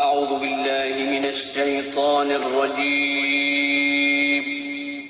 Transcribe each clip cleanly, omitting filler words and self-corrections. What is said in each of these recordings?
أعوذ بالله من الشيطان الرجيم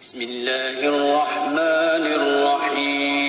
بسم الله الرحمن الرحيم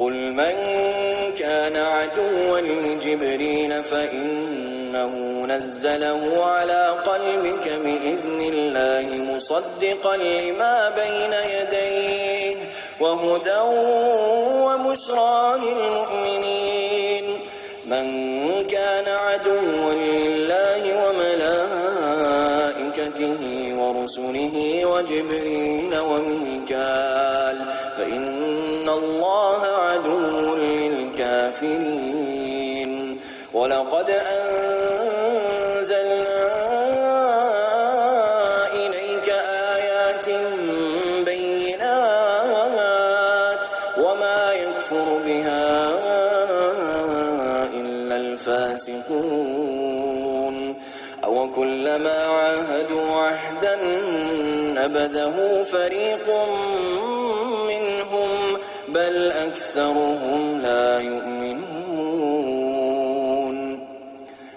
قل من كان عدوا لجبريل فإنه نزله على قلبك بإذن الله مصدقا لما بين يديه وهدى وبشرى للمؤمنين من كان عدوا لله وملائكته ورسله وجبريل وميكال فإن الله عدو للكافرين ولقد أنزلنا إليك آيات بينات وما يكفر بها إلا الفاسقون أو كلما عاهدوا عهدا نبذه فريق منهم بل أكثرهم لا يؤمنون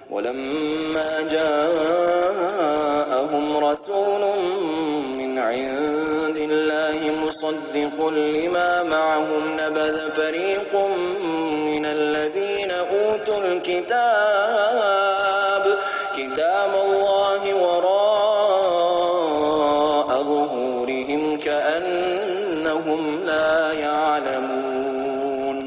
ولما جاءهم رسول من عند الله مصدق لما معهم نبذ فريق من الذين أوتوا كتاب الله وراء ظهورهم كأنهم لا يعلمون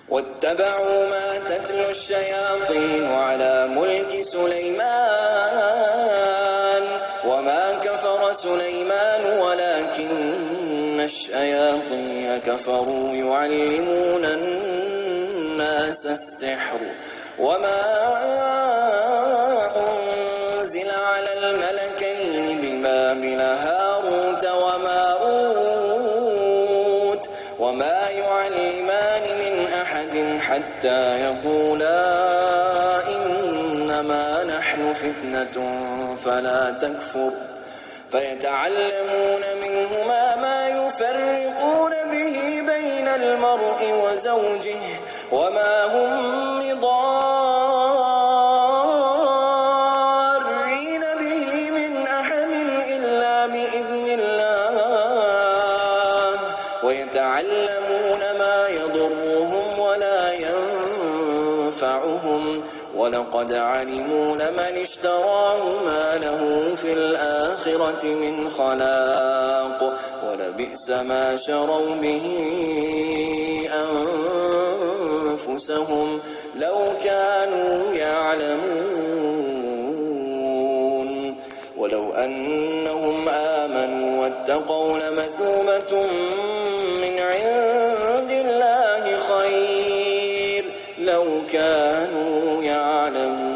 واتبعوا ما تتلو الشياطين على ملك سليمان وما كفر سليمان ولكن الشياطين كفروا يعلمون الناس السحر وما أنزل على الملكين ببابل هاروت وماروت وما يعلمان من أحد حتى يقولا إنما نحن فتنة فلا تكفر فيتعلمون منهما ما يفرقون به بين المرء وزوجه وما هم بضارين به من أحد إلا بإذن الله ويتعلمون ما يضرهم ولا ينفعهم ولقد علموا لمن اشتراه ما له في الآخرة من خلاق ولبئس ما شروا به أنفسهم لو كانوا يعلمون ولو أنهم آمنوا واتقوا لمثوبة من عند الله خير لو كانوا يعلمون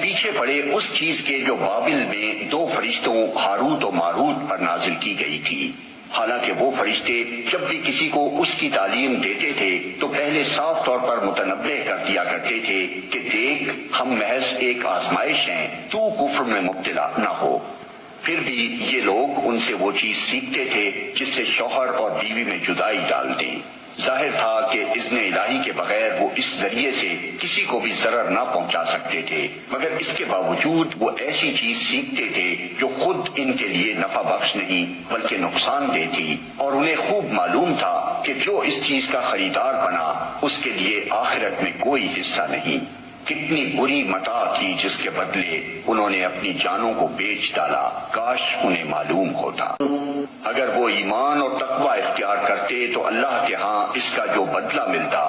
پیچھے پڑے اس چیز کے جو بابل میں 2 فرشتوں ہاروت و ماروت پر نازل کی گئی تھی۔ حالانکہ وہ فرشتے جب بھی کسی کو اس کی تعلیم دیتے تھے تو پہلے صاف طور پر متنبہ کر دیا کرتے تھے کہ دیکھ ہم محض ایک آزمائش ہیں، تو کفر میں مبتلا نہ ہو۔ پھر بھی یہ لوگ ان سے وہ چیز سیکھتے تھے جس سے شوہر اور بیوی میں جدائی ڈال دیں۔ ظاہر تھا کہ اذن الہی کے بغیر وہ اس ذریعے سے کسی کو بھی ضرر نہ پہنچا سکتے تھے، مگر اس کے باوجود وہ ایسی چیز سیکھتے تھے جو خود ان کے لیے نفع بخش نہیں بلکہ نقصان دہ تھی، اور انہیں خوب معلوم تھا کہ جو اس چیز کا خریدار بنا اس کے لیے آخرت میں کوئی حصہ نہیں۔ کتنی بری متاع تھی جس کے بدلے انہوں نے اپنی جانوں کو بیچ ڈالا، کاش انہیں معلوم ہوتا۔ اگر وہ ایمان اور تقوی اختیار کرتے تو اللہ کے ہاں اس کا جو بدلہ ملتا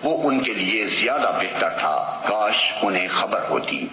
وہ ان کے لیے زیادہ بہتر تھا، کاش انہیں خبر ہوتی۔